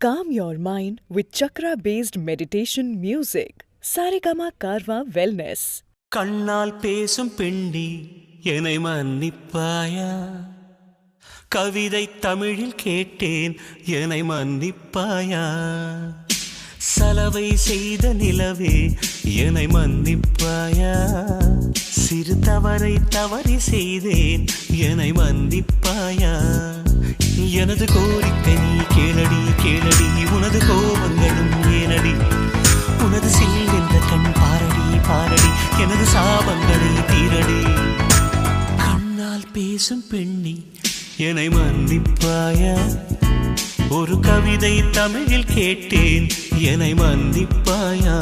Calm your mind with chakra-based meditation music. Saregama Karwa Wellness. கண்ணால் பேசும் பெண்ணி என்னை மன்னிப்பாயா? கவிதை தமிழில் கேட்டேன் என்னை மன்னிப்பாயா? சலவை செய்த நிலவே என்னை மன்னிப்பாயா? சிறு தவறை தவறி செய்தேன் என்னை மன்னிப்பாயா? எனது கோரிக்கை நீ கேளடி கேளடி, உனது கோபங்களும் ஏனடி? உனது சில் என்ற கண் பாரடி பாரடி, எனது சாபங்களை தீரடி. கண்ணால் பேசும் பெண்ணி என்னை மன்னிப்பாயா? ஒரு கவிதை தமிழில் கேட்டேன் என்னை மன்னிப்பாயா?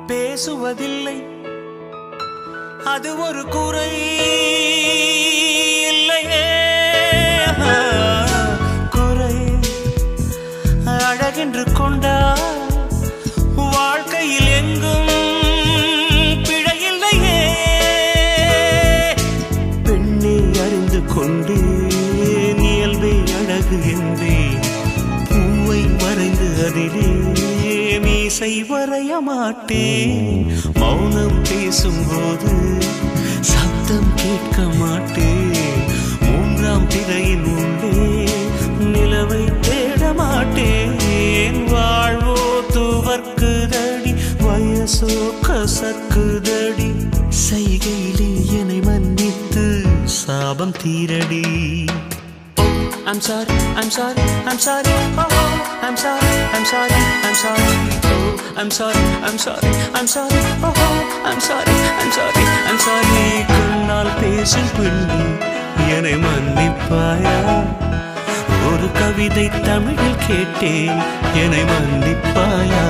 பேசுவதில்லை, அது ஒரு குறை இல்லையே. குறை அழகென்று கொண்டால் வாழ்க்கையில் எங்கும் பிழையில்லையே. பெண்ணை அறிந்து கொண்டு இயல்பை அழகு என்றேன், பூவை வரைந்து அதிலே மீசை வரைய மாட்டேன். மௌனம் பேசும்போது சப்தம் கேட்க மாட்டேன். மூன்றாம் திரையின் உள்ளே நிலவை தேட மாட்டேன். வாழ்வோ துவர்க்குதடி, வயசோ கசக்குதடி. செய்கையிலே என்னை மன்னித்து சாபம் தீரடி. I'm sorry, I'm sorry, I'm sorry, oh, I'm sorry, I'm sorry, I'm sorry, oh, I'm sorry, I'm sorry, I'm sorry, oh, I'm sorry, I'm sorry, I'm sorry. கண்ணால் பேசும் பெண்ணி என்னை மன்னிப்பாயா? ஒரு கவிதை தமிழில் கேட்டேன் என்னை மன்னிப்பாயா?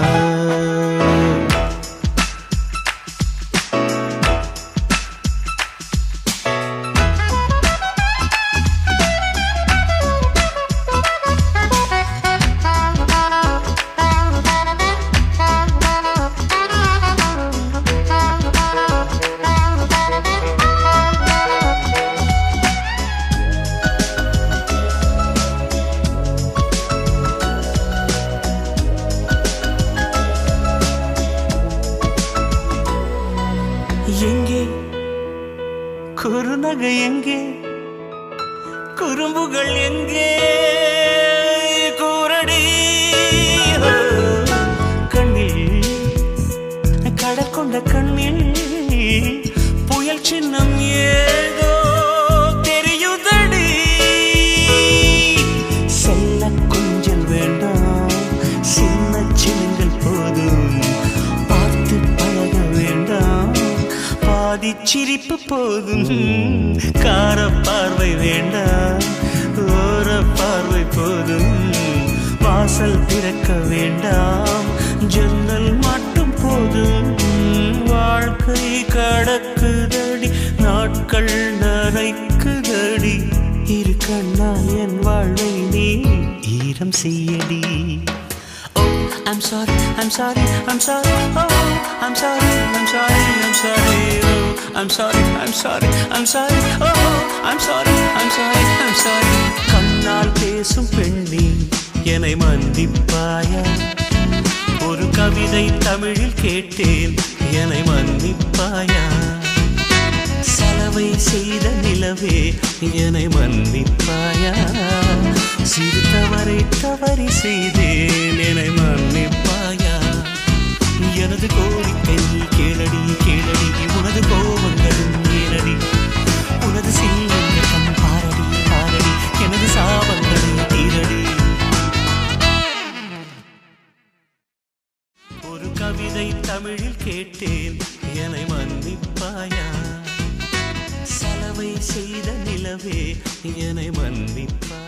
எங்கே குறுநகை, எங்கே குறும்புகள், எங்கே கூரடி? கண்ணில் கடற்கொண்ட கண்ணில் புயல் சின்னம் ஏதோ தெரியுதடி. செல்ல கொஞ்சல் வேண்டாம், சின்ன சின்னங்கள் போதும், பார்த்து பழக வேண்டாம், பாதி சிரிப்பு போதும். கார பார்வை வேண்டாம், ஓர பார்வை போதும். வாசல் திறக்க வேண்டாம், ஜன்னல் மட்டும் போதும். வாழ்க்கை கடக்குதடி, நாட்கள் நரைக்குதடி. இரு கண்ணால் என் வாழ்வை நீ ஈரம் செய்யடி. I'm sorry, I'm sorry, I'm sorry, oh, I'm sorry, I'm sorry, I'm sorry, oh, I'm sorry, I'm sorry, I'm sorry, oh, I'm sorry, I'm sorry, I'm sorry. கண்ணால் பேசும் பெண்ணி என்னை மன்னிப்பாயா? ஒரு கவிதை தமிழில் கேட்டேன் என்னை மன்னிப்பாயா? சலவை செய்த நிலவே என்னை மன்னிப்பாயா? சிறு தவறை தவறி செய்தேன் என்னை மன்னிப்பாயா? எனது கோரிக்கை நீ கேளடி கேளடி, உனது கோபங்களும் ஏனடி? உனது சில்லுங்க கண் பாரடி பாரடி, எனது சாபங்களை தீரடி. ஒரு கவிதை தமிழில் கேட்டேன் என்னை மன்னிப்பாயா? சலவை செய்த நிலவே என்னை மன்னிப்பாயா?